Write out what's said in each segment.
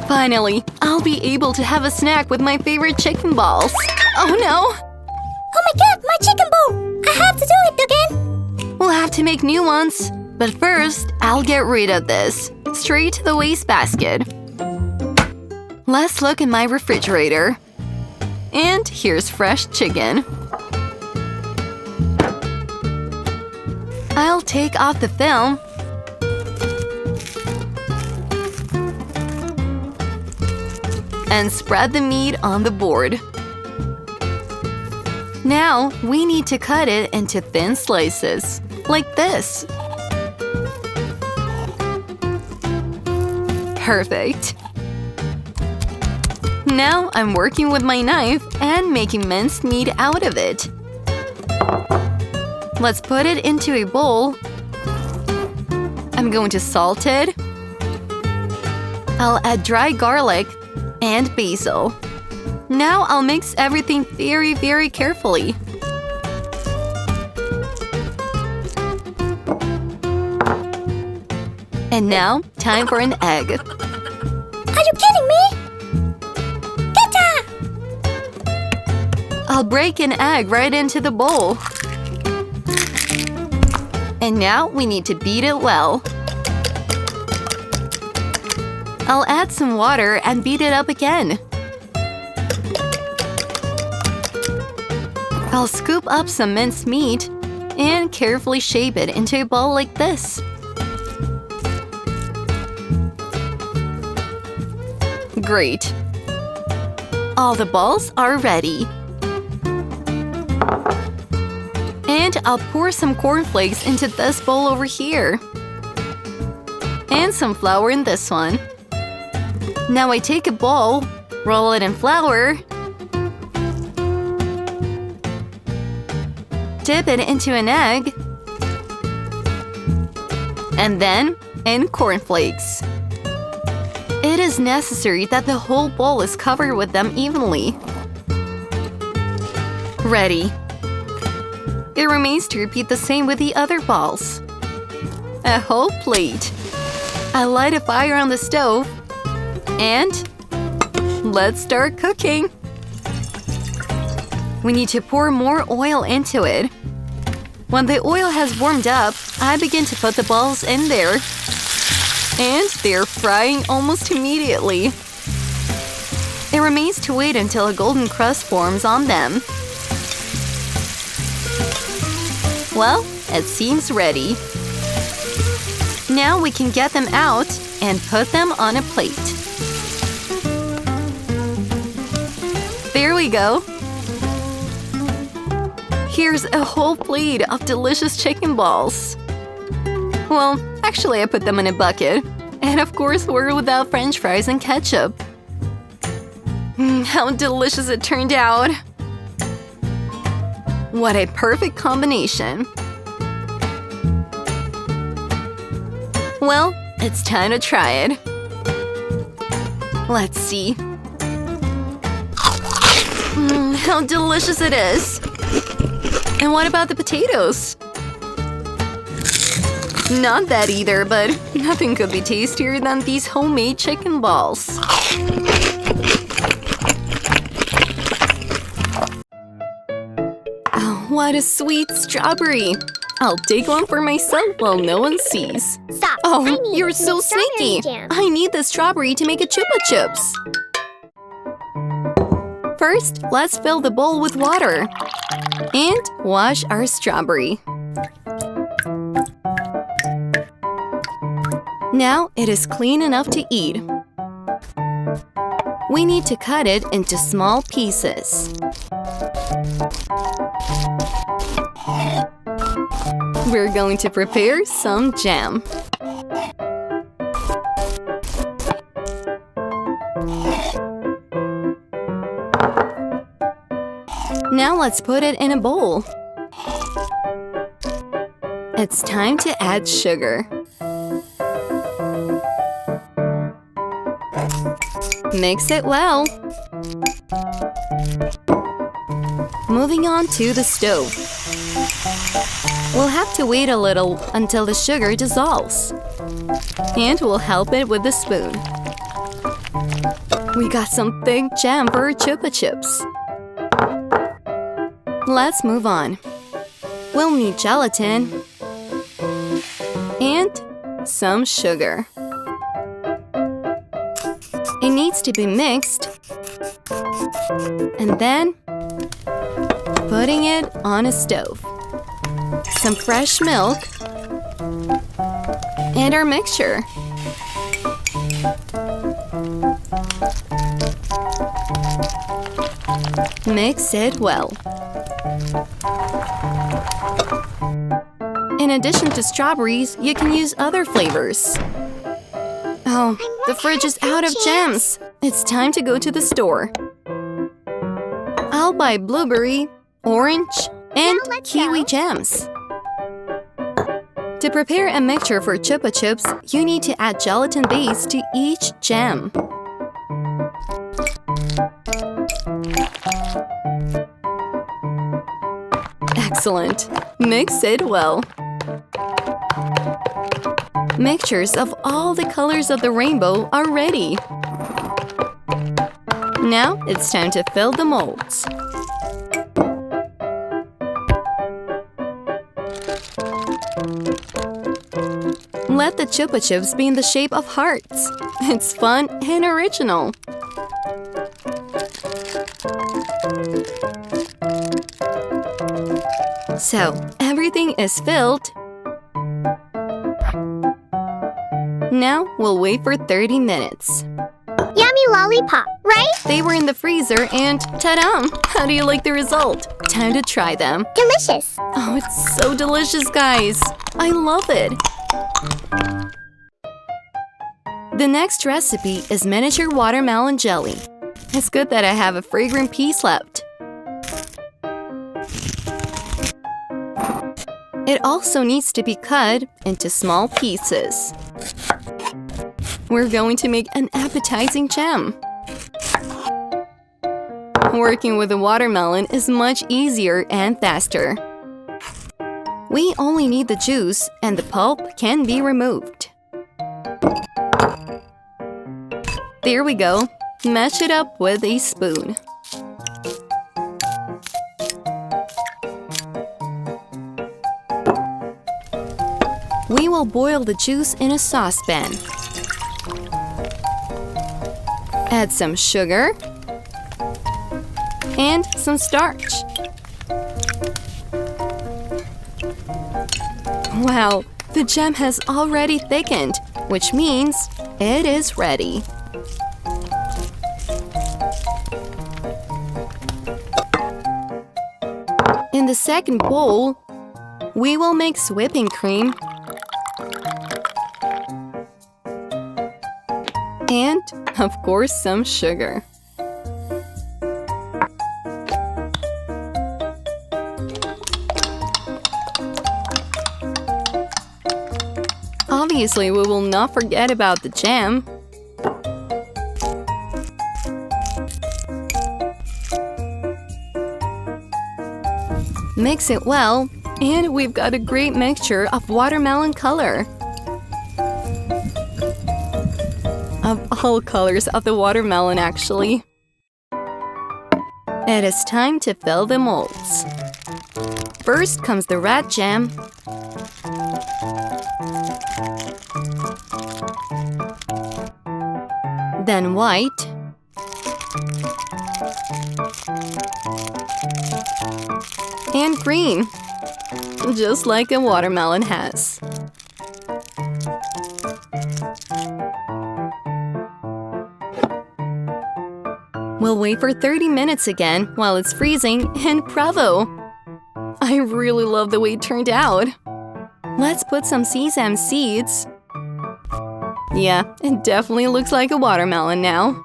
Finally, I'll be able to have a snack with my favorite chicken balls. Oh no! Oh my god, my chicken bowl! I have to do it again! We'll have to make new ones. But first, I'll get rid of this. Straight to the wastebasket. Let's look in my refrigerator. And here's fresh chicken. I'll take off the film. And spread the meat on the board. Now, we need to cut it into thin slices, like this. Perfect. Now I'm working with my knife and making minced meat out of it. Let's put it into a bowl. I'm going to salt it. I'll add dry garlic and basil. Now I'll mix everything very, very carefully. And now, time for an egg. Are you kidding me? Gotcha! I'll break an egg right into the bowl. And now we need to beat it well. I'll add some water and beat it up again. I'll scoop up some minced meat and carefully shape it into a ball like this. Great! All the balls are ready. And I'll pour some cornflakes into this bowl over here. And some flour in this one. Now I take a bowl, roll it in flour, dip it into an egg, and then in cornflakes. It is necessary that the whole bowl is covered with them evenly. Ready. It remains to repeat the same with the other balls. A whole plate. I light a fire on the stove. And let's start cooking. We need to pour more oil into it. When the oil has warmed up, I begin to put the balls in there. And they're frying almost immediately. It remains to wait until a golden crust forms on them. Well, it seems ready. Now we can get them out and put them on a plate. There we go. Here's a whole plate of delicious chicken balls. Well, actually I put them in a bucket. And of course we're without french fries and ketchup. How delicious it turned out. What a perfect combination. Well, it's time to try it. Let's see. How delicious it is! And what about the potatoes? Not that either, but nothing could be tastier than these homemade chicken balls. Oh, what a sweet strawberry! I'll take one for myself while no one sees. Stop! Oh, you're so sneaky! I need the strawberry to make a chupa chups. First, let's fill the bowl with water. And wash our strawberry. Now it is clean enough to eat. We need to cut it into small pieces. We're going to prepare some jam. Now let's put it in a bowl. It's time to add sugar. Mix it well. Moving on to the stove. We'll have to wait a little until the sugar dissolves. And we'll help it with the spoon. We got some thick jam for our chupa chips. Let's move on. We'll need gelatin and some sugar. It needs to be mixed and then putting it on a stove. Some fresh milk and our mixture. Mix it well. In addition to strawberries, you can use other flavors. Oh, the fridge is out of jams. It's time to go to the store. I'll buy blueberry, orange, and kiwi jams. To prepare a mixture for chupa chips, you need to add gelatin base to each jam. Excellent. Mix it well. Mixtures of all the colors of the rainbow are ready. Now it's time to fill the molds. Let the chupa chips be in the shape of hearts. It's fun and original. So, everything is filled. Now we'll wait for 30 minutes. Yummy lollipop, right? They were in the freezer and ta-da! How do you like the result? Time to try them. Delicious. Oh, it's so delicious, guys. I love it. The next recipe is miniature watermelon jelly. It's good that I have a fragrant piece left. It also needs to be cut into small pieces. We're going to make an appetizing jam. Working with a watermelon is much easier and faster. We only need the juice and the pulp can be removed. There we go. Mash it up with a spoon. We will boil the juice in a saucepan. Add some sugar and some starch. Wow, the jam has already thickened, which means it is ready. In the second bowl, we will mix whipping cream and, of course, some sugar. Obviously, we will not forget about the jam. Mix it well, and we've got a great mixture of watermelon color. Of all colors of the watermelon, actually. It is time to fill the molds. First comes the red jam. Then white. And green, just like a watermelon has. We'll wait for 30 minutes again while it's freezing, and bravo! I really love the way it turned out. Let's put some sesame seeds. Yeah, it definitely looks like a watermelon now.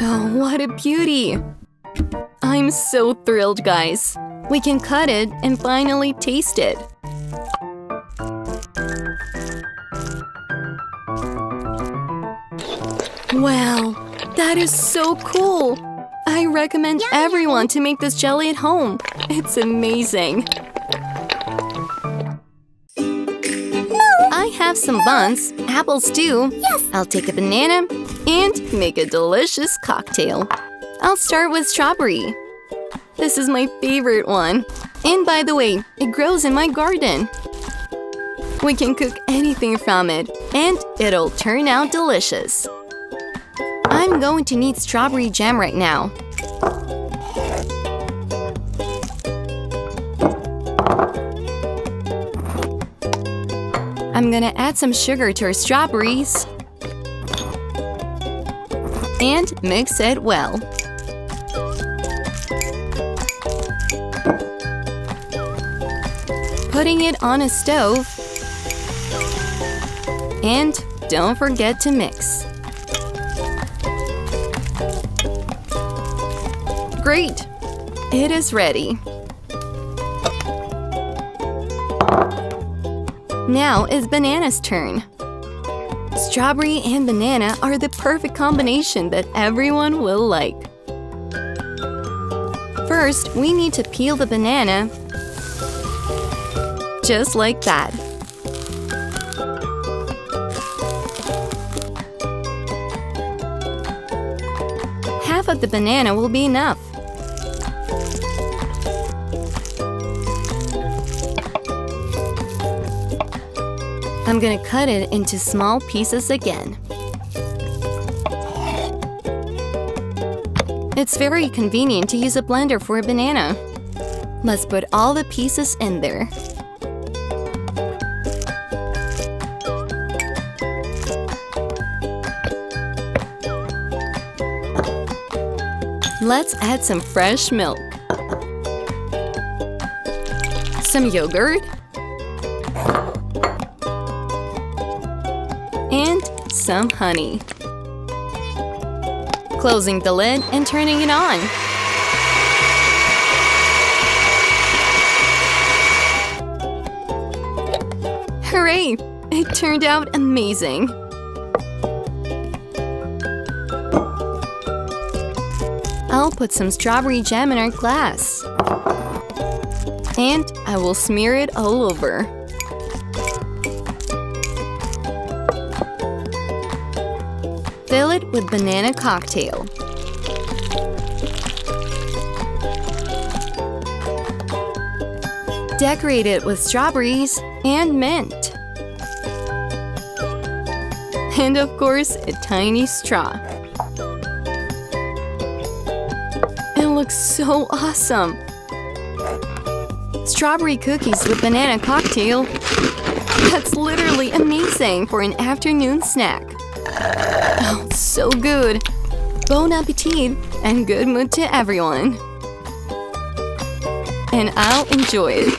Oh, what a beauty! I'm so thrilled, guys. We can cut it and finally taste it. Wow, that is so cool! I recommend everyone to make this jelly at home. It's amazing. have some buns, apples too. Yes. I'll take a banana and make a delicious cocktail. I'll start with strawberry. This is my favorite one. And by the way, it grows in my garden. We can cook anything from it, and it'll turn out delicious. I'm going to need strawberry jam right now. I'm gonna add some sugar to our strawberries and mix it well. Putting it on a stove. And don't forget to mix. Great! It is ready. Now it's banana's turn. Strawberry and banana are the perfect combination that everyone will like. First, we need to peel the banana. Just like that. Half of the banana will be enough. I'm gonna cut it into small pieces again. It's very convenient to use a blender for a banana. Let's put all the pieces in there. Let's add some fresh milk, some yogurt, and some honey. Closing the lid and turning it on. Hooray! It turned out amazing. I'll put some strawberry jam in our glass. And I will smear it all over. Fill it with banana cocktail. Decorate it with strawberries and mint. And of course, a tiny straw. It looks so awesome! Strawberry cookies with banana cocktail. That's literally amazing for an afternoon snack. Oh, so good! Bon appetit and good mood to everyone. And I'll enjoy it.